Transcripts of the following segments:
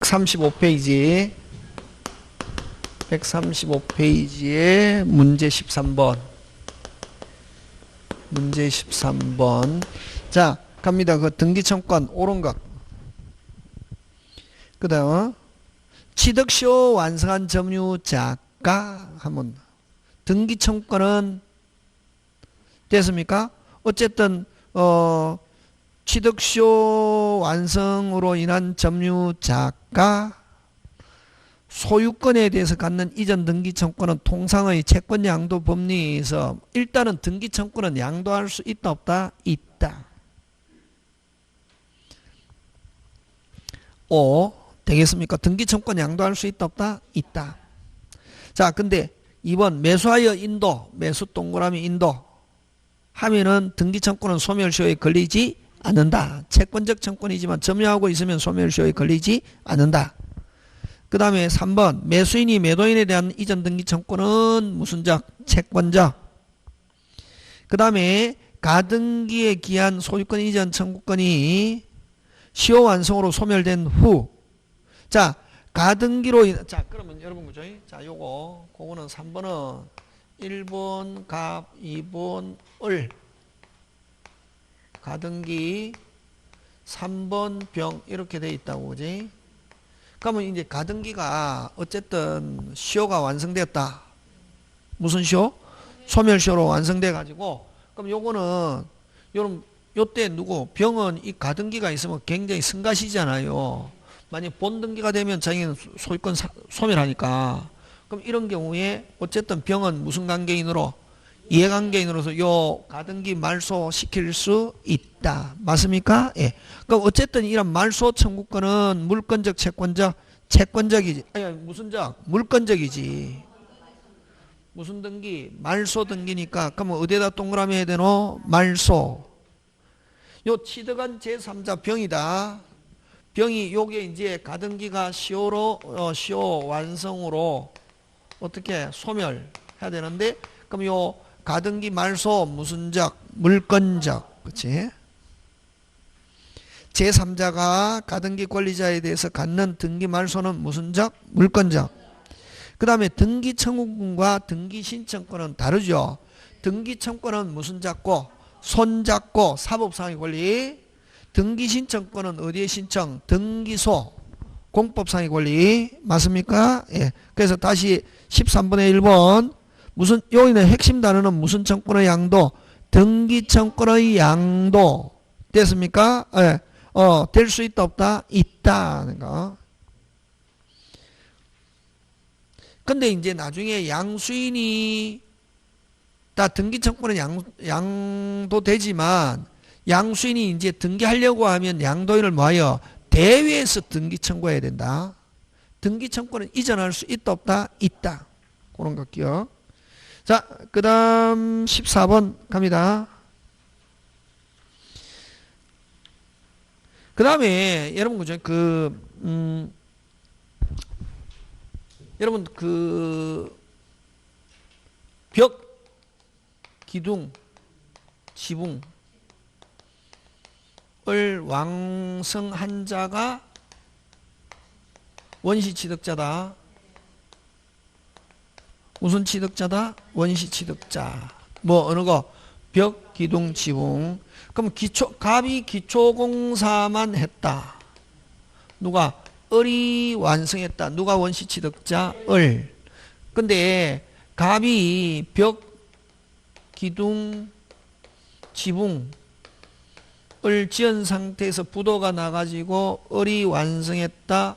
135페이지 135페이지에 문제 13번 문제 13번 자 갑니다. 그 등기청권 옳은 것 그 다음 취득시효 완성한 점유자가 하면 등기청권은 됐습니까? 어쨌든 취득시효 완성으로 인한 점유자가 소유권에 대해서 갖는 이전 등기청권은 통상의 채권 양도 법리에서 일단은 등기청권은 양도할 수 있다 없다? 있다. 5. 되겠습니까? 등기청권 양도할 수 있다 없다? 있다. 자 근데 2번 매수하여 인도 매수 동그라미 인도 하면은 등기청권은 소멸시효에 걸리지 않는다. 채권적 청권이지만 점유하고 있으면 소멸시효에 걸리지 않는다. 그 다음에 3번 매수인이 매도인에 대한 이전 등기청권은 무슨 적? 채권적. 그 다음에 가등기에 기한 소유권 이전 청구권이 시효 완성으로 소멸된 후 자 가등기로 자 그러면 여러분 그죠? 자 그거는 3번은 1번 갑 2번 을 가등기 3번 병 이렇게 돼 있다고 그지? 그러면 이제 가등기가 어쨌든 시효가 완성되었다. 무슨 시효? 소멸시효로 완성돼 가지고 그럼 요거는 요때 누구 병은 이 가등기가 있으면 굉장히 승가시잖아요. 만약 본등기가 되면 자기는 소유권 소멸하니까 그럼 이런 경우에 어쨌든 병은 무슨 관계인으로 이해관계인으로서 요 가등기 말소 시킬 수 있다. 맞습니까? 예. 그럼 어쨌든 이런 말소 청구권은 물권적 채권적이지. 아니 무슨 적? 물권적이지. 무슨 등기? 말소 등기니까 그러면 어디에다 동그라미 해야 되노? 말소. 요 취득한 제3자 병이다. 병이 요게 이제 가등기가 시효로 시효 완성으로 어떻게 소멸해야 되는데 그럼 요 가등기 말소 무슨적? 물권적. 그치? 제3자가 가등기 권리자에 대해서 갖는 등기 말소는 무슨적? 물권적. 그 다음에 등기 청구권과 등기 신청권은 다르죠. 등기 청구권은 무슨 잡고? 손잡고 사법상의 권리. 등기 신청권은 어디에 신청? 등기소 공법상의 권리. 맞습니까? 예. 그래서 다시 13번의 1번 무슨 여기는 핵심 단어는 무슨 청권의 양도? 등기 청권의 양도. 됐습니까? 예. 될 수 있다 없다? 있다는 거. 근데 이제 나중에 양수인이 다 등기 청권은 양도되지만 양수인이 이제 등기하려고 하면 양도인을 뭐하여? 대회에서 등기 청구해야 된다. 등기 청구는 이전할 수 있다 없다? 있다. 그런 거 기억. 자, 그 다음 14번 갑니다. 그 다음에 여러분 그죠? 여러분 벽, 기둥, 지붕 을 완성한 자가 원시 취득자다. 무슨 취득자다? 원시 취득자. 뭐 어느 거? 벽, 기둥, 지붕. 그럼 갑이 기초공사만 했다. 누가? 을이 완성했다. 누가 원시 취득자? 을. 근데 갑이 벽, 기둥, 지붕 을 지은 상태에서 부도가 나가지고 을이 완성했다.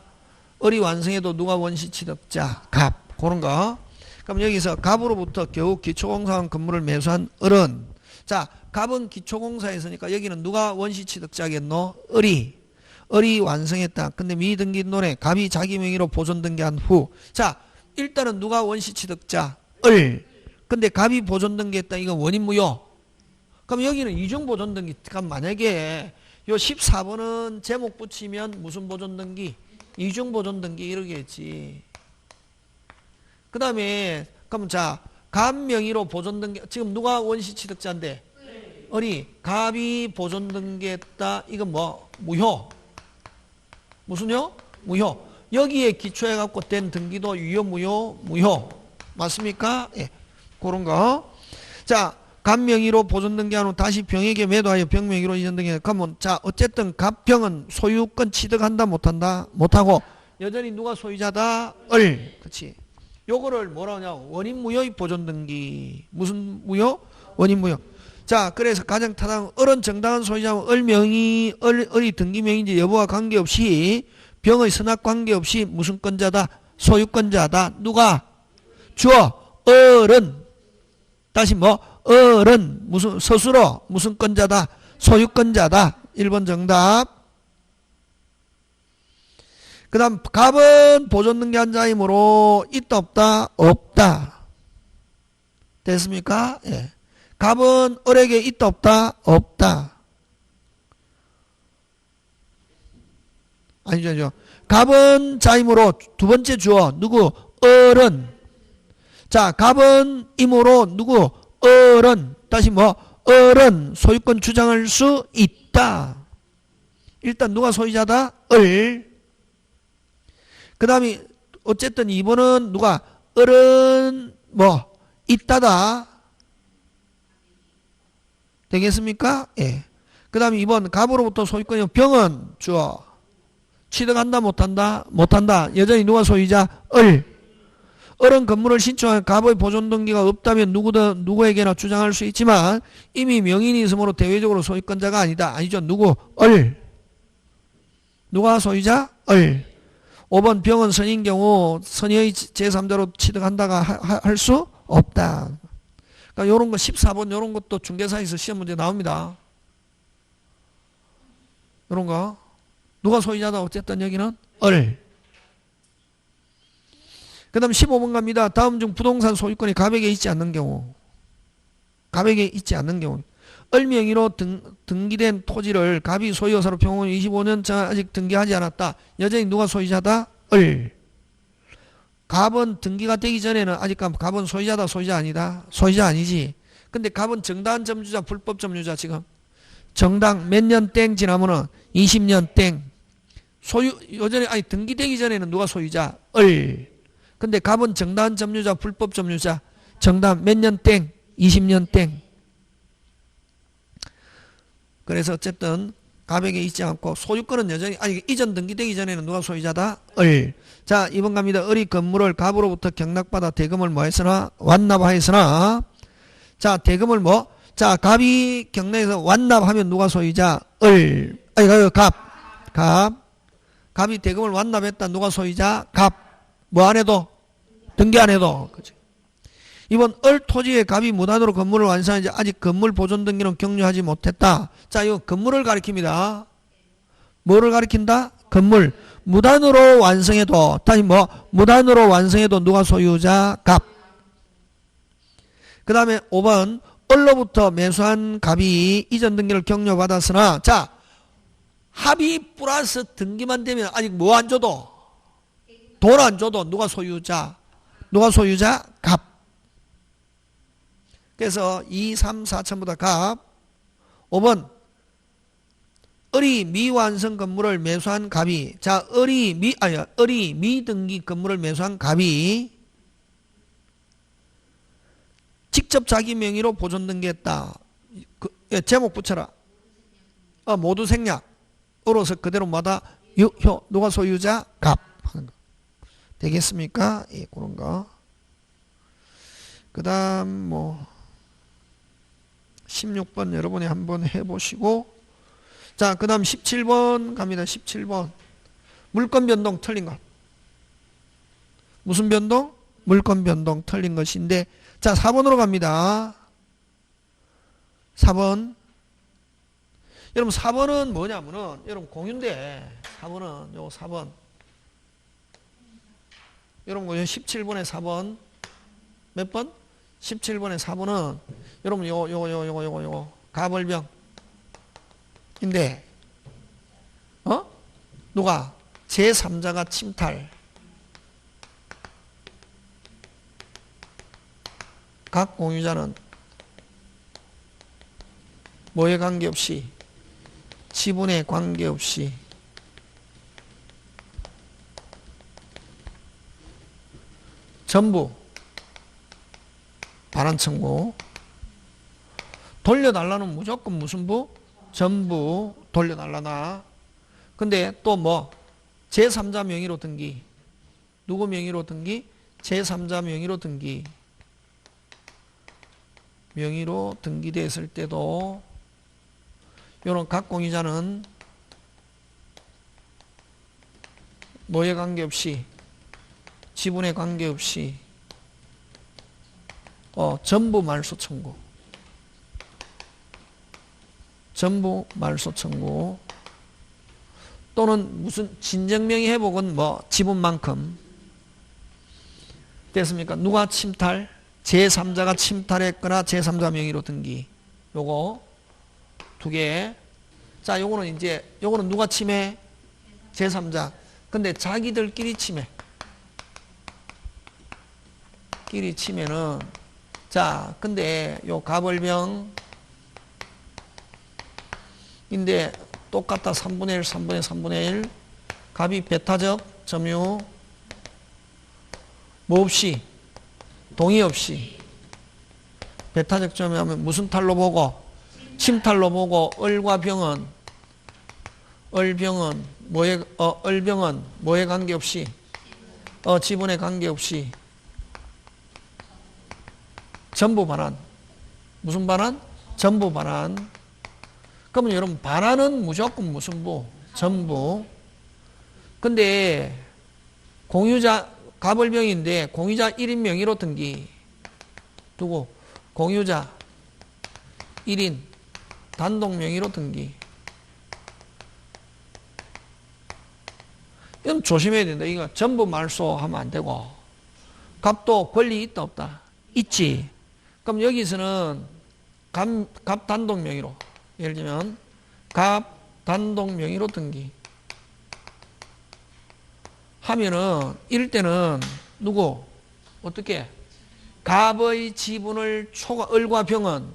을이 완성해도 누가 원시 취득자? 갑. 그런 거. 그럼 여기서 갑으로부터 겨우 기초공사한 건물을 매수한 을은 자 갑은 기초공사했으니까 여기는 누가 원시 취득자겠노? 을이 완성했다. 근데 미등기인론에 갑이 자기 명의로 보존 등기한 후 자 일단은 누가 원시 취득자? 을. 근데 갑이 보존 등기했다. 이건 원인무효. 그럼 여기는 이중보존등기. 그럼 만약에 요 14번은 제목 붙이면 무슨 보존등기? 이중보존등기 이러겠지. 그 다음에 그럼 자 갑 명의로 보존등기 지금 누가 원시 취득자인데? 을이. 갑이 보존등기했다. 이건 뭐? 무효. 무슨요? 무효. 여기에 기초해갖고 된 등기도 유효, 무효, 무효. 맞습니까? 예. 그런 거. 자, 갑명의로 보존등기한 후 다시 병에게 매도하여 병명의로 이전등기. 그러면, 자, 어쨌든 갑병은 소유권 취득한다, 못한다? 못하고, 여전히 누가 소유자다? 을. 그치. 요거를 뭐라 하냐? 원인무효의 보존등기. 무슨 무효? 원인무효. 자, 그래서 가장 타당, 을은 정당한 소유자면 을이 등기명인지 여부와 관계없이 병의 선악 관계없이 무슨 건자다? 소유권자다. 누가? 주어. 을은. 다시 뭐? 을은 무슨 스스로 무슨 건자다? 소유권자다. 1번 정답. 그 다음 갑은 보존등기한 자이므로 있다 없다? 없다. 됐습니까? 예. 갑은 을에게 있다 없다? 없다. 아니죠. 갑은 자이므로 두 번째 주어 누구? 을은. 자, 갑은 이므로 누구? 을은. 다시 뭐? 을은 소유권 주장할 수 있다. 일단 누가 소유자다? 을. 그 다음에 어쨌든 2번은 누가? 을은 뭐? 있다다. 되겠습니까? 예. 그 다음에 2번 갑으로부터 소유권이 병은 주어. 취득한다 못한다? 못한다. 여전히 누가 소유자? 을. 을은 건물을 신축한 갑의 보존등기가 없다면 누구에게나 주장할 수 있지만 이미 명인이 있으므로 대외적으로 소유권자가 아니다. 아니죠. 누구? 을. 누가 소유자? 을. 5번 병은 선인 경우 선의의 제3자로 취득한다가 할 수 없다. 그러니까 요런 거 14번 요런 것도 중개사에서 시험 문제 나옵니다. 요런 거. 누가 소유자다? 어쨌든 여기는 을. 그 다음 15번 갑니다. 다음 중 부동산 소유권이 갑에게 있지 않는 경우. 갑에게 있지 않는 경우. 을 명의로 등기된 토지를 갑이 소유여사로 평균 25년 전 아직 등기하지 않았다. 여전히 누가 소유자다? 을. 갑은 등기가 되기 전에는 아직 갑은 소유자다, 소유자 아니다? 소유자 아니지. 근데 갑은 정당한 점유자, 불법 점유자 지금. 정당 몇 년 땡 지나면은 20년 땡. 소유, 여전히, 아니, 등기되기 전에는 누가 소유자? 을. 근데 갑은 정당한 점유자, 불법 점유자. 정당 몇 년 땡? 20년 땡. 그래서 어쨌든 갑에게 있지 않고 소유권은 여전히, 아니, 이전 등기되기 전에는 누가 소유자다? 을. 자, 2번 갑니다. 을이 건물을 갑으로부터 경락받아 대금을 뭐 했으나? 완납하였으나. 자, 대금을 뭐? 자, 갑이 경락에서 완납하면 누가 소유자? 을. 아니, 갑. 갑이 대금을 완납했다. 누가 소유자? 갑. 뭐 안 해도? 등기 안 해도. 그치. 이번 을 토지에 갑이 무단으로 건물을 완성하지 아직 건물 보존 등기는 격려하지 못했다. 자, 이거 건물을 가리킵니다. 뭐를 가리킨다? 건물. 무단으로 완성해도, 다시 뭐? 무단으로 완성해도 누가 소유자? 갑. 그 다음에 5번, 을로부터 매수한 갑이 이전 등기를 격려받았으나, 자, 합의 플러스 등기만 되면 아직 뭐 안 줘도? 돈 안 줘도 누가 소유자? 누가 소유자? 갑. 그래서 2, 3, 4천보다 갑. 5번, 을이 미완성 건물을 매수한 갑이, 자, 을이 미등기 건물을 매수한 갑이 직접 자기 명의로 보존 등기했다. 제목 붙여라. 모두 생략으로서 그대로 마다 유효. 누가 소유자? 갑. 하는 거. 되겠습니까? 예, 그런 거. 그 다음, 뭐, 16번 여러분이 한번 해보시고, 자, 그 다음 17번 갑니다. 17번. 물권 변동 틀린 것. 무슨 변동? 물권 변동 틀린 것인데, 자, 4번으로 갑니다. 4번. 여러분, 4번은 뭐냐면은, 여러분, 공유인데, 4번은, 요 4번. 여러분, 요 17번에 4번. 몇 번? 17번에 4번은, 여러분, 요거, 가벌병. 인데, 누가? 제3자가 침탈. 각 공유자는 뭐에 관계없이, 지분에 관계없이 전부 반환 청구. 돌려달라는 무조건 무슨 부? 전부 돌려달라나. 근데 또 뭐 제3자 명의로 등기. 누구 명의로 등기? 제3자 명의로 등기. 명의로 등기됐을 때도 이런 각공유자는 뭐에 관계없이, 지분에 관계없이 전부 말소 청구. 전부 말소 청구. 또는 무슨 진정명의 회복은 뭐 지분만큼. 됐습니까? 누가 침탈? 제3자가 침탈했거나 제3자 명의로 등기. 요거 두 개. 자, 요거는 이제 요거는 누가 침해? 제3자. 근데 자기들끼리 침해. 끼리 치면은, 자, 근데 요 가벌병 인데 똑같다. 3분의 1, 3분의 3분의 1. 갑이 배타적 점유 뭐 없이, 동의 없이. 배타적 점유하면 무슨 탈로 보고? 침탈로 보고. 을과 병은, 을병은 뭐에, 을병은 뭐에 관계없이, 지분에 관계없이 전부 반환. 무슨 반환? 전부 반환. 그러면 여러분 반환은 무조건 무슨 부? 전부. 근데 공유자 가벌병인데 공유자 1인 명의로 등기 두고 공유자 1인 단독 명의로 등기. 이건 조심해야 된다. 이거 전부 말소하면 안 되고. 갑도 권리 있다 없다? 있지. 그럼 여기서는 갑 단독 명의로, 예를 들면 갑 단독 명의로 등기 하면은 이럴 때는 누구? 어떻게? 갑의 지분을 을과 병은,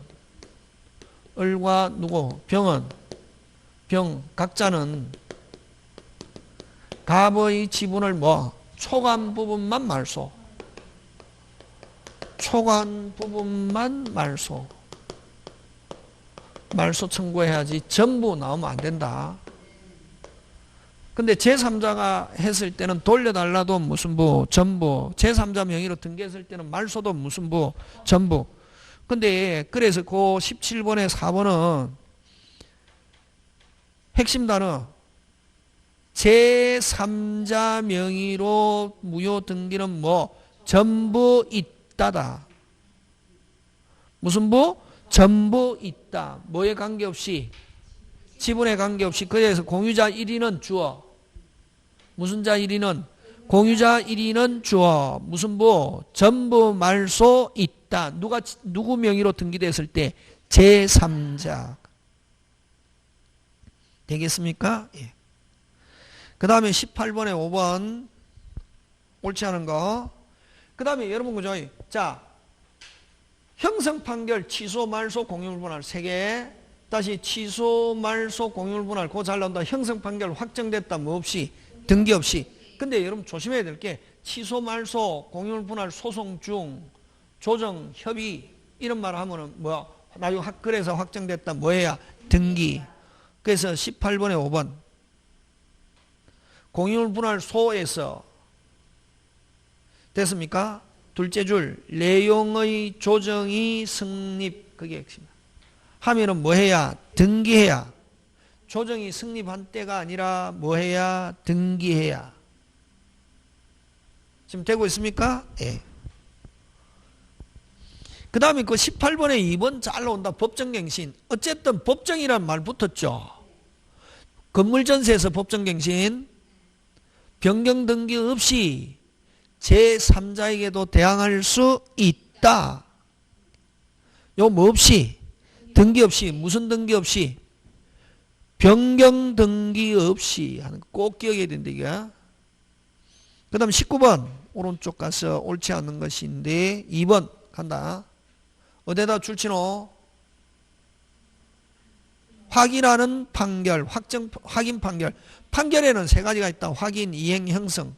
을과 누구? 병은, 병 각자는 갑의 지분을 뭐? 초간 부분만 말소. 초간 부분만 말소. 말소 청구해야지 전부 나오면 안 된다. 근데 제3자가 했을 때는 돌려달라도 무슨 부? 전부. 제3자 명의로 등기했을 때는 말소도 무슨 부? 전부. 근데 그래서 그 17번에 4번은 핵심 단어 제3자 명의로 무효 등기는 뭐? 전부 있다다. 무슨 부? 전부 있다. 뭐에 관계없이? 지분에 관계없이. 그래서 공유자 1위는 주어. 무슨 자 1위는? 공유자 1위는 주어. 무슨 부? 전부 말소 있다. 누구 명의로 등기됐을 때? 제3자. 되겠습니까? 예. 그 다음에 18번에 5번. 옳지 않은 거. 그 다음에 여러분 그죠? 자, 형성 판결, 취소, 말소, 공유분할 3개. 다시 취소, 말소, 공유분할. 그거 잘 나온다. 형성 판결 확정됐다. 뭐 없이? 등기 없이. 근데 여러분 조심해야 될 게 취소, 말소, 공유분할 소송 중 조정, 협의 이런 말 하면은 뭐야? 나중에 그래서 확정됐다. 뭐해야? 등기. 그래서 18번에 5번. 공유분할 소에서 됐습니까? 둘째 줄 내용의 조정이 성립. 그게 핵심이야. 하면은 뭐 해야? 등기해야. 조정이 성립한 때가 아니라 뭐 해야? 등기해야. 지금 되고 있습니까? 예. 그 다음에 그 18번에 2번 잘 나온다. 법정갱신. 어쨌든 법정이란 말 붙었죠. 건물전세에서 법정갱신. 변경 등기 없이 제3자에게도 대항할 수 있다. 요 뭐 없이? 등기 없이. 무슨 등기 없이? 변경 등기 없이 하는 거 꼭 기억해야 된다 이게. 그 다음 19번 오른쪽 가서 옳지 않은 것인데 2번 간다. 어디다 줄치노? 확인하는 판결, 확인 판결. 판결에는 3가지가 있다. 확인, 이행, 형성.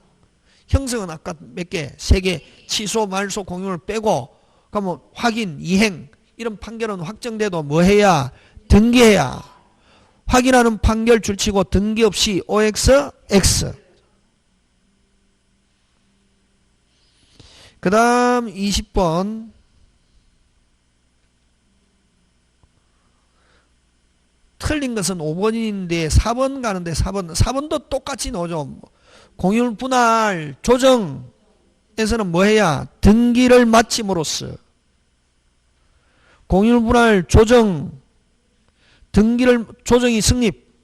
형성은 아까 몇 개? 3개. 취소, 말소, 공유를 빼고 그러면 확인, 이행 이런 판결은 확정돼도 뭐 해야? 등기해야. 확인하는 판결 줄치고 등기 없이 OX, X. 그 다음 20번. 틀린 것은 5번인데 4번 가는데 4번도 똑같이 넣어줘. 공유 분할 조정에서는 뭐 해야? 등기를 마침으로써. 공유 분할 조정 등기를 조정이 성립.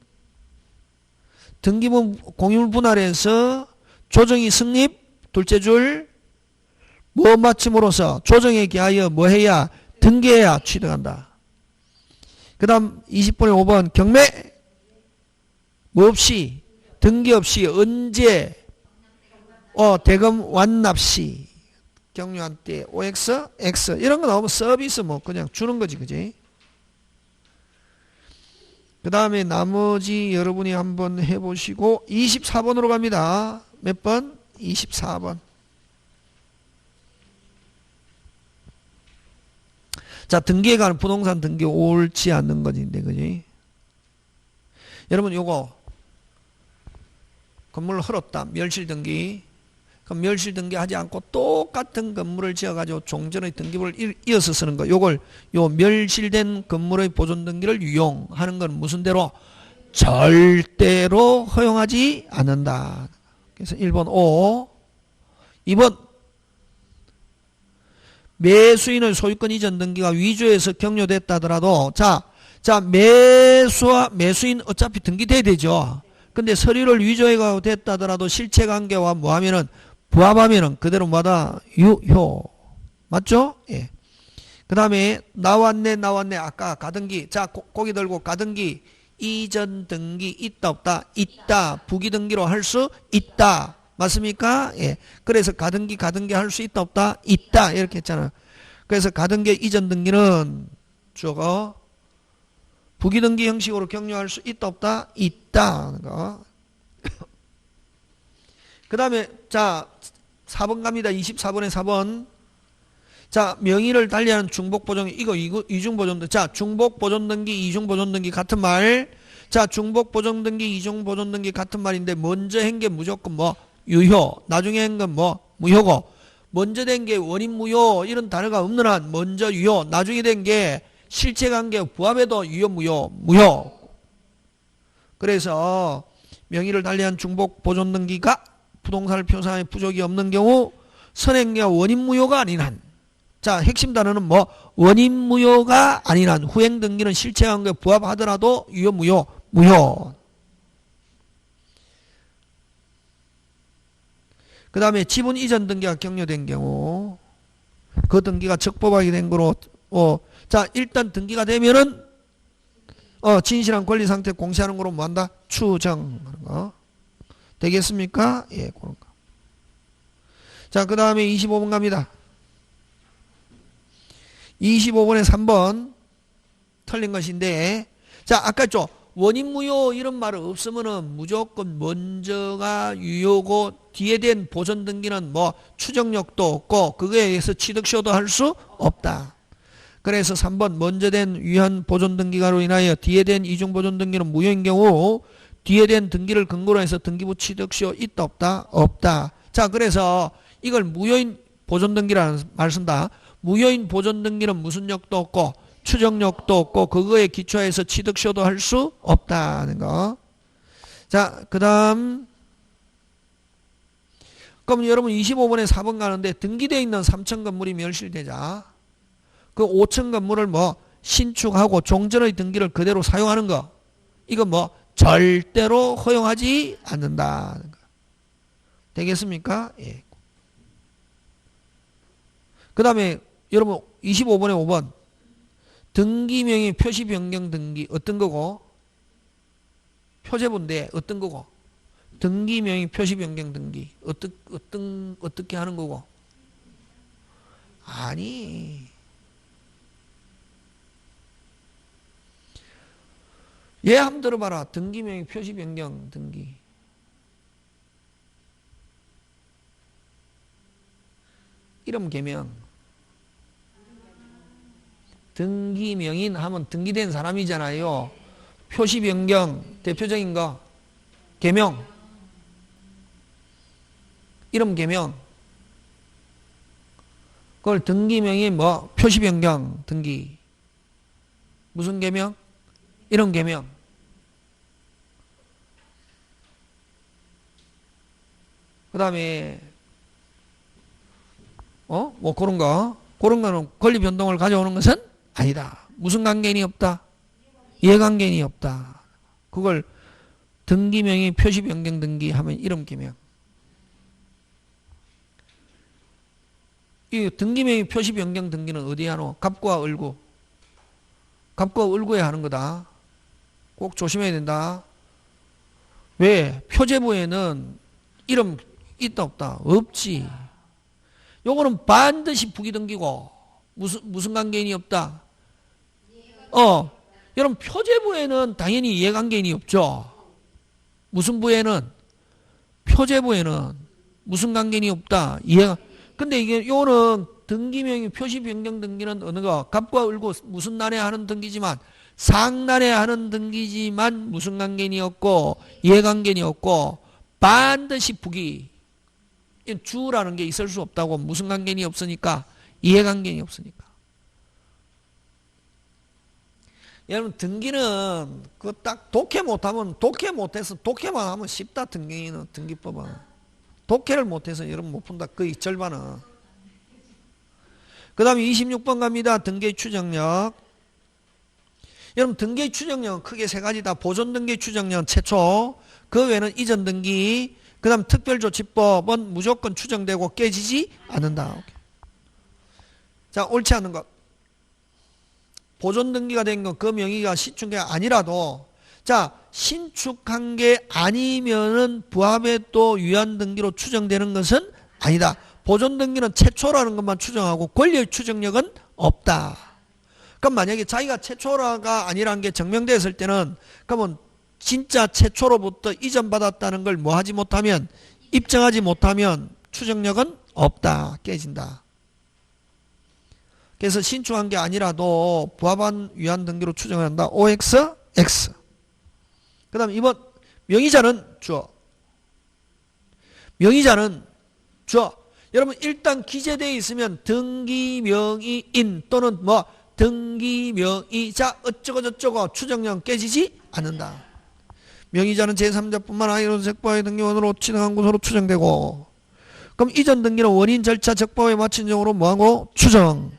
등기부 공유 분할에서 조정이 성립. 둘째 줄 뭐 마침으로써 조정에 기하여 뭐 해야? 등기해야 취득한다. 그 다음 20번에 5번 경매 뭐 없이 등기 없이 언제 대금 완납 시 경유한 때 OX, X 이런 거 나오면 서비스 뭐 그냥 주는 거지 그지? 그 다음에 나머지 여러분이 한번 해보시고 24번으로 갑니다. 몇 번? 24번. 자, 등기에 관한 부동산 등기 옳지 않는 것인데, 그지? 여러분, 요거, 건물을 헐었다. 멸실 등기. 그럼 멸실 등기 하지 않고 똑같은 건물을 지어가지고 종전의 등기부를 이어서 쓰는 거. 요걸, 요 멸실된 건물의 보존 등기를 유용하는 건 무슨 대로? 절대로 허용하지 않는다. 그래서 1번 O. 2번 매수인의 소유권 이전 등기가 위조해서 격려됐다 하더라도 매수인 어차피 등기돼야 되죠. 근데 서류를 위조해가 됐다 하더라도 실체관계와 뭐 하면은 부합하면은 그대로 뭐다? 유효. 맞죠? 예. 그 다음에 나왔네 아까 가등기. 자 고기 들고 가등기 이전 등기 있다 없다? 있다. 부기 등기로 할 수 있다. 맞습니까? 예. 그래서 가등기 할 수 있다 없다? 있다. 이렇게 했잖아요. 그래서 가등기 이전 등기는 저거 부기 등기 형식으로 격려할 수 있다 없다? 있다. 그 다음에 자 4번 갑니다. 24번에 4번. 자 명의를 달리하는 중복보존 이거 이중보존. 자 중복보존등기 이중보존등기 같은 말. 자 중복보존등기 이중보존등기 같은 말인데 먼저 한 게 무조건 뭐 유효, 나중에 한 건 뭐 무효고, 먼저 된 게 원인 무효 이런 단어가 없는 한 먼저 유효, 나중에 된 게 실체관계 부합해도 유효 무효. 그래서 명의를 달리한 중복보존등기가 부동산을 표상에 부족이 없는 경우 선행료와 원인 무효가 아닌 한. 자 핵심 단어는 뭐 원인 무효가 아닌 한 후행등기는 실체관계 부합하더라도 유효 무효. 그 다음에 지분 이전 등기가 격려된 경우 그 등기가 적법하게 된 거로 자 일단 등기가 되면은 진실한 권리 상태 공시하는 거로 뭐한다? 추정하는 거 되겠습니까? 예, 그런 거. 자 그 다음에 25번 갑니다. 25번에 3번 틀린 것인데, 자 아까 좀 원인 무효 이런 말 없으면은 무조건 먼저가 유효고 뒤에 된 보존 등기는 뭐 추정력도 없고 그거에 의해서 취득시효도 할 수 없다. 그래서 3번 먼저 된 유효한 보존 등기가로 인하여 뒤에 된 이중 보존 등기는 무효인 경우 뒤에 된 등기를 근거로 해서 등기부 취득시효 있다 없다? 없다. 자 그래서 이걸 무효인 보존 등기라는 말 쓴다. 무효인 보존 등기는 무슨 역도 없고 추정력도 없고 그거에 기초해서 취득시효도 할 수 없다는 거. 자, 그 다음 그럼 여러분 25번에 4번 가는데 등기되어 있는 3층 건물이 멸실되자 그 5층 건물을 뭐 신축하고 종전의 등기를 그대로 사용하는 거 이거 뭐 절대로 허용하지 않는다는 거. 되겠습니까? 예. 그 다음에 여러분 25번에 5번 등기명의 표시 변경 등기 어떤 거고? 표제본데 어떤 거고? 등기명의 표시 변경 등기 어떻게 하는 거고? 아니 얘 한번 들어봐라. 등기명의 표시 변경 등기 이름 개명. 등기명인 하면 등기된 사람이잖아요. 표시 변경 대표적인 거 개명. 이름 개명. 그걸 등기명인 뭐 표시 변경 등기. 무슨 개명? 이름 개명. 그 다음에 뭐 그런 거는 권리 변동을 가져오는 것은 아니다. 무슨 관계인이 없다? 이해관계인이 없다. 그걸 등기명의 표시 변경 등기 하면 이름 개명. 이 등기명의 표시 변경 등기는 어디에 하노? 갑과 을구. 갑과 을구에 하는 거다. 꼭 조심해야 된다. 왜? 표제부에는 이름 있다 없다? 없지. 요거는 반드시 부기등기고 무슨 관계인이 없다? 여러분 표제부에는 당연히 이해관계인이 없죠. 무슨 부에는? 표제부에는 무슨 관계인이 없다? 근데 이게 요거는 등기명의 표시 변경 등기는 어느 거? 갑과 을구 무슨 날에 하는 등기지만 상날에 하는 등기지만 무슨 관계인이 없고 이해관계인이 없고 반드시 부기. 주라는 게 있을 수 없다고. 무슨 관계인이 없으니까? 이해관계인이 없으니까. 여러분 등기는 그 딱 독해 못하면 독해 못해서 독해만 하면 쉽다. 등기는 등기법은 독해를 못해서 여러분 못 푼다. 거의 절반은. 그 다음에 26번 갑니다. 등기의 추정력. 여러분 등기의 추정력은 크게 세 가지다. 보존 등기의 추정력은 최초. 그 외에는 이전 등기. 그 다음 특별조치법은 무조건 추정되고 깨지지 않는다. 자, 옳지 않은 것. 보존 등기가 된 건 그 명의가 신축한 게 아니라도 자, 신축한 게 아니면은 부합에 또 유한 등기로 추정되는 것은 아니다. 보존 등기는 최초라는 것만 추정하고 권리의 추정력은 없다. 그럼 만약에 자기가 최초가 아니라는 게 증명됐을 때는 그러면 진짜 최초로부터 이전받았다는 걸 뭐 하지 못하면 입증하지 못하면 추정력은 없다. 깨진다. 그래서 신축한 게 아니라도 부합한 유한 등기로 추정한다. OX, X. 그 다음 2번 명의자는 주어. 명의자는 주어. 여러분 일단 기재되어 있으면 등기명의인 또는 뭐 등기명의자 어쩌고 저쩌고 추정력 깨지지 않는다. 명의자는 제3자뿐만 아니라 적법의 등기원으로 지정한 것으로 추정되고 그럼 이전 등기는 원인 절차 적법에 맞춘 정으로 뭐하고 추정.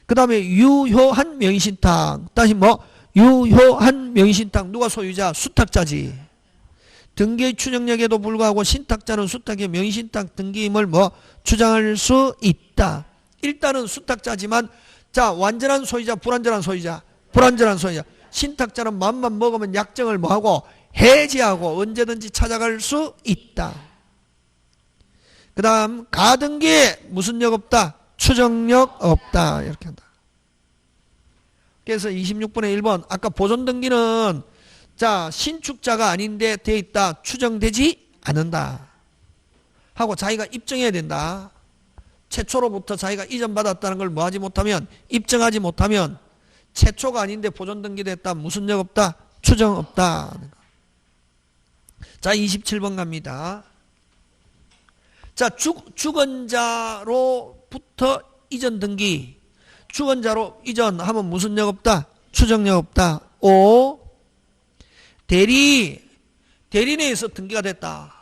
그 다음에 유효한 명의신탁. 다시 뭐 유효한 명의신탁. 누가 소유자? 수탁자지. 등기의 추정력에도 불구하고 신탁자는 수탁의 명의신탁 등기임을 뭐 주장할 수 있다. 일단은 수탁자지만 자 완전한 소유자 불완전한 소유자. 불완전한 소유자. 신탁자는 맘만 먹으면 약정을 뭐하고 해지하고 언제든지 찾아갈 수 있다. 그 다음 가등기에 무슨 력 없다? 추정력 없다. 이렇게 한다. 그래서 26번에 1번 아까 보존등기는 자 신축자가 아닌데 돼 있다. 추정되지 않는다. 하고 자기가 입증해야 된다. 최초로부터 자기가 이전받았다는 걸 뭐 하지 못하면 입증하지 못하면 최초가 아닌데 보존등기됐다. 무슨 력 없다? 추정 없다. 자 27번 갑니다. 자 주건자로부터 이전 등기. 주건자로 이전하면 무슨 력 없다? 추정력 없다. 5. 대리인에서 등기가 됐다.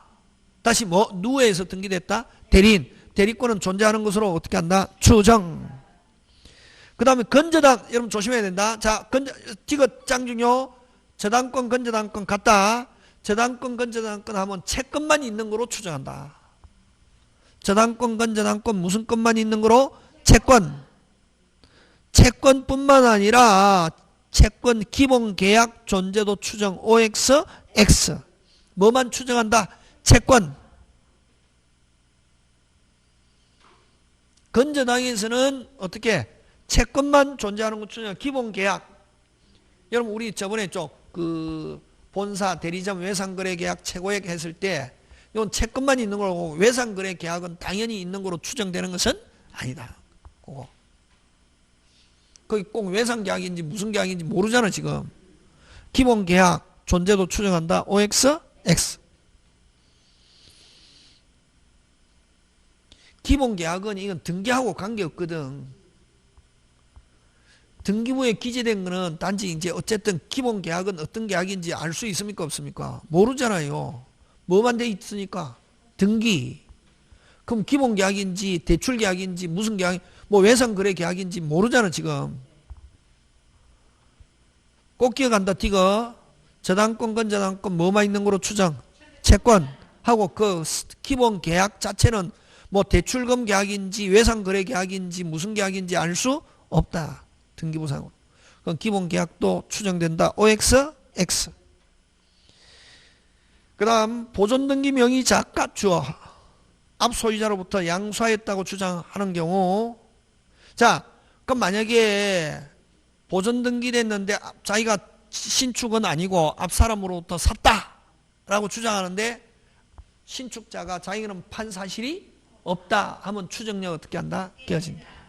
다시 뭐 누에서 등기됐다? 대리인. 대리권은 존재하는 것으로 어떻게 한다? 추정. 그 다음에 건저당 여러분 조심해야 된다. 자 디귿 짱중요. 저당권 건저당권 같다. 저당권 건저당권 하면 채권만 있는 거로 추정한다. 저당권 건저당권 무슨 건만 있는 거로? 채권. 채권뿐만 아니라 채권 기본계약 존재도 추정 OX, X. 뭐만 추정한다? 채권. 건저당에서는 어떻게? 채권만 존재하는 거 추정. 기본계약. 여러분 우리 저번에 그 본사 대리점 외상거래계약 최고액 했을 때 이건 채권만 있는 거고 외상거래계약은 당연히 있는 거로 추정되는 것은 아니다. 그거. 거기 꼭 외상계약인지 무슨 계약인지 모르잖아 지금. 기본계약 존재도 추정한다. OX, X. 기본계약은 이건 등기하고 관계없거든. 등기부에 기재된 거는 단지 이제 어쨌든 기본계약은 어떤 계약인지 알 수 있습니까 없습니까? 모르잖아요. 뭐만 돼 있으니까 등기. 그럼 기본계약인지 대출계약인지 무슨 계약, 뭐 외상거래계약인지 모르잖아 지금. 꼭 기억한다. 디거 저당권 건저당권 뭐만 있는 거로 추정? 채권하고 그 기본 계약 자체는 뭐 대출금 계약인지 외상거래 계약인지 무슨 계약인지 알 수 없다. 등기부상으로. 그럼 기본 계약도 추정된다. OX, X. 그 다음 보존등기 명의자 주어 앞 소유자로부터 양수하였다고 주장하는 경우, 자 그럼 만약에 보존등기 됐는데 자기가 신축은 아니고 앞 사람으로부터 샀다라고 주장하는데 신축자가 자기는 판 사실이 없다 하면 추정력 어떻게 한다? 깨어진다.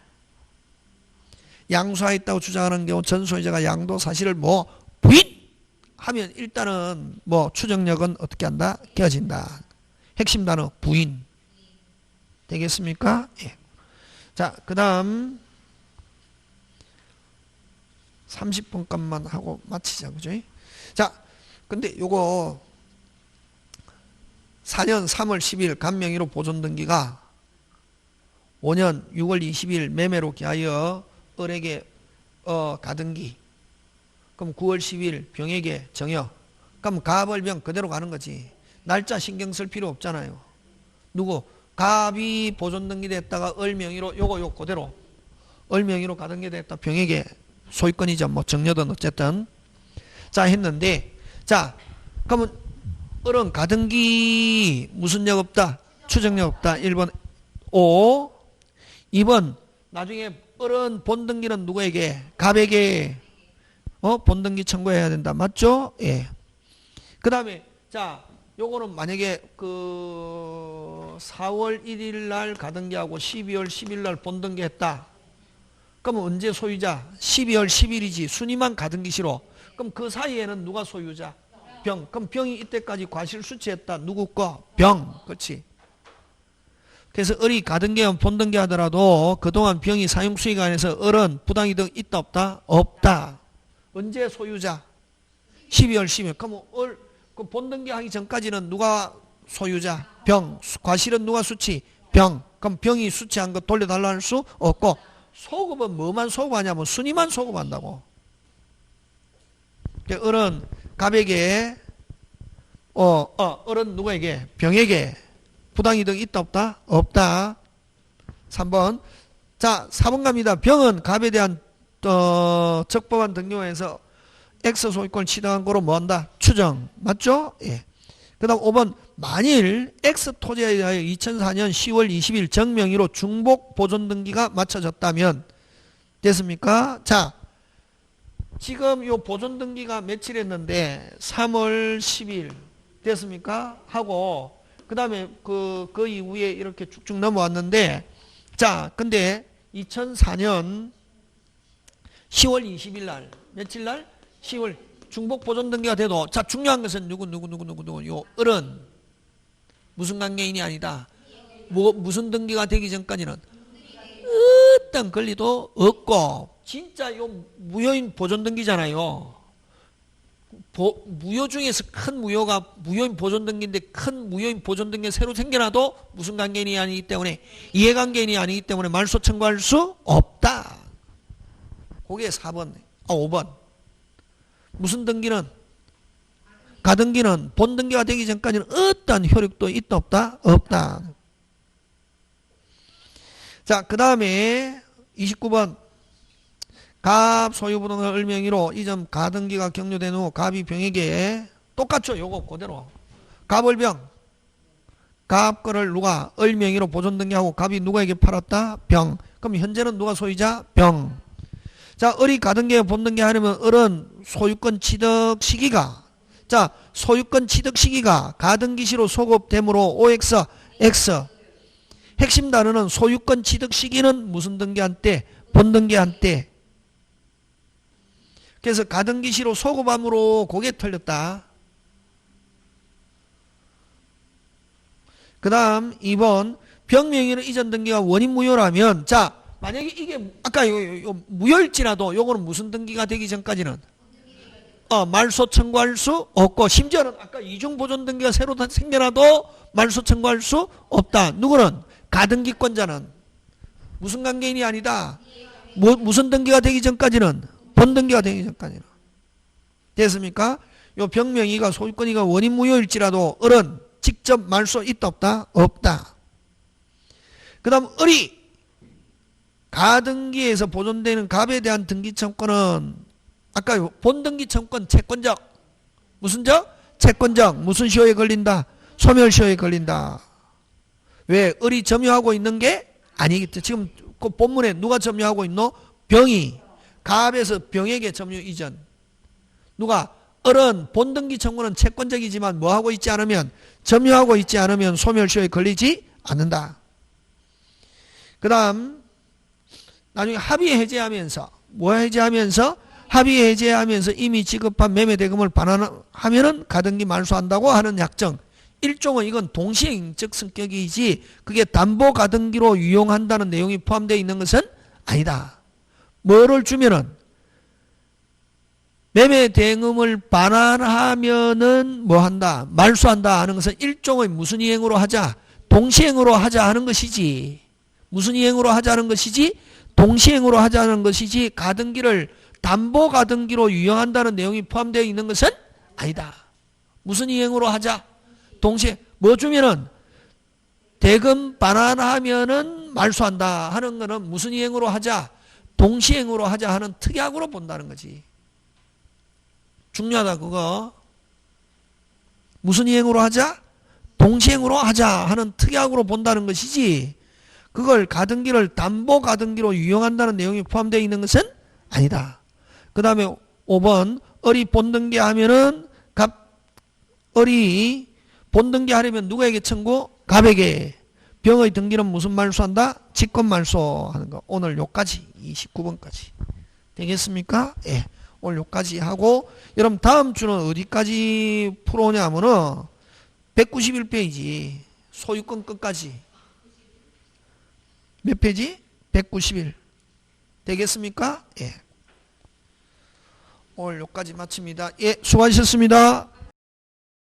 양수하였다고 주장하는 경우 전 소유자가 양도 사실을 뭐 부인하면 일단은 뭐 추정력은 어떻게 한다? 깨어진다. 핵심 단어 부인. 되겠습니까? 예. 자, 그 다음 30분간만 하고 마치자. 그죠? 자, 근데 요거 4년 3월 10일 간명의로 보존등기가 5년 6월 20일 매매로 기하여 을에게 가등기. 그럼 9월 10일 병에게 정여. 그럼 가벌병 그대로 가는 거지. 날짜 신경 쓸 필요 없잖아요. 누구? 갑이 보존등기 됐다가 을 명의로 요거 그대로 을 명의로 가등기 됐다. 병에게 소유권이죠. 뭐 정려든 어쨌든. 자 했는데, 자 그러면 을은 가등기 무슨 력 없다? 추정력 없다. 1번 O. 2번 나중에 을은 본등기는 누구에게? 갑에게 본등기 청구해야 된다. 맞죠? 예. 그 다음에 자 요거는 만약에 그 4월 1일 날 가등기하고 12월 10일 날 본등기 했다. 그럼 언제 소유자? 12월 10일이지. 순위만 가등기시로. 그럼 그 사이에는 누가 소유자? 병. 그럼 병이 이때까지 과실 수취했다. 누구 거? 병. 그렇지. 그래서 을이 가등기하면 본등기 하더라도 그동안 병이 사용수익 안에서 을은 부당이득 있다 없다? 없다. 언제 소유자? 12월 10일. 그럼 을 그 본등기 하기 전까지는 누가 소유자? 병. 과실은 누가 수취? 병. 그럼 병이 수취한 거 돌려달라 할 수 없고, 소급은 뭐만 소급하냐면 순위만 소급한다고. 을은 갑에게 을은 누구에게? 병에게 부당이득 있다 없다? 없다. 3번. 자 4번 갑니다. 병은 갑에 대한 적법한 등기원에서 X 소유권을 취득한 거로 뭐한다? 추정. 맞죠? 예. 그 다음 5번. 만일 X 토지에 대하여 2004년 10월 20일 정명의로 중복 보존 등기가 마쳐졌다면 됐습니까? 자 지금 요 보존 등기가 며칠 했는데 3월 10일 됐습니까? 하고 그 다음에 그 이후에 이렇게 쭉쭉 넘어왔는데, 자 근데 2004년 10월 20일 날 며칠 날? 10월 중복 보존 등기가 돼도, 자 중요한 것은 누구 요 을은 무슨 관계인이 아니다. 무슨 등기가 되기 전까지는 어떤 권리도 없고, 진짜 요 무효인 보존 등기잖아요. 무효 중에서 큰 무효가 무효인 보존 등기인데, 큰 무효인 보존 등기가 새로 생겨나도 무슨 관계인이 아니기 때문에, 이해관계인이 아니기 때문에 말소 청구할 수 없다. 그게 4번, 5번. 무슨 등기는? 가등기는 본등기가 되기 전까지는 어떤 효력도 있다 없다? 없다. 자 그 다음에 29번. 갑 소유부동산 을명의로 이전 가등기가 격려된 후 갑이 병에게 똑같죠. 요거 그대로 갑을병, 갑 거를 누가 을명의로 보존등기하고 갑이 누구에게 팔았다? 병. 그럼 현재는 누가 소유자? 병. 자 을이 가등기에 본등기 하려면 을은 소유권 취득 시기가, 자 소유권 취득 시기가 가등기시로 소급되므로 OX, X. 핵심 단어는 소유권 취득 시기는 무슨 등기한 때? 본등기한 때. 그래서 가등기시로 소급함으로 그게 틀렸다. 그 다음 2번 병명의로 이전 등기가 원인 무효라면 자 만약에 이게 아까 요 무효일지라도 요거는 무슨 등기가 되기 전까지는 말소 청구할 수 없고 심지어는 아까 이중보존 등기가 새로 생겨나도 말소 청구할 수 없다. 누구는? 가등기권자는 무슨 관계인이 아니다. 무슨 등기가 되기 전까지는 본등기가 되기 전까지는 됐습니까? 요 병명의가 소유권이가 원인 무효일지라도 을은 직접 말소 있다 없다? 없다. 그 다음 을이 가등기에서 보존되는 갑에 대한 등기청구는 아까 본등기청구권 채권적 무슨 적? 채권적 무슨 시효에 걸린다? 소멸시효에 걸린다. 왜? 을이 점유하고 있는 게 아니겠지. 지금 그 본문에 누가 점유하고 있노? 병이 갑에서 병에게 점유 이전. 누가? 을은 본등기 청구는 채권적이지만 뭐하고 있지 않으면 점유하고 있지 않으면 소멸시효에 걸리지 않는다. 그 다음 나중에 합의 해제하면서 뭐 해제하면서? 합의 해제하면서 이미 지급한 매매대금을 반환하면은 가등기 말소한다고 하는 약정. 일종은 이건 동시행적 성격이지 그게 담보가등기로 유용한다는 내용이 포함되어 있는 것은 아니다. 뭐를 주면은 매매대금을 반환하면은 뭐 한다? 말소한다 하는 것은 일종의 무슨 이행으로 하자? 동시행으로 하자 하는 것이지. 무슨 이행으로 하자는 것이지? 동시행으로 하자는 것이지 가등기를 담보가등기로 유용한다는 내용이 포함되어 있는 것은 아니다. 무슨 이행으로 하자? 동시에 뭐 주면은 대금 반환하면은 말소한다 하는 거는 무슨 이행으로 하자? 동시행으로 하자 하는 특약으로 본다는 거지. 중요하다 그거. 무슨 이행으로 하자? 동시행으로 하자 하는 특약으로 본다는 것이지 그걸 가등기를 담보가등기로 유용한다는 내용이 포함되어 있는 것은 아니다. 그 다음에 5번 을이 본등기 하면은 을이 본등기 하려면 누구에게 청구? 갑에게. 병의 등기는 무슨 말소한다? 직권 말소하는 거. 오늘 요까지 29번까지 되겠습니까? 예. 오늘 요까지 하고 여러분 다음 주는 어디까지 풀어오냐면은 191페이지 소유권 끝까지 몇 페이지? 191 되겠습니까? 예. 오늘 요까지 마칩니다. 예, 수고하셨습니다.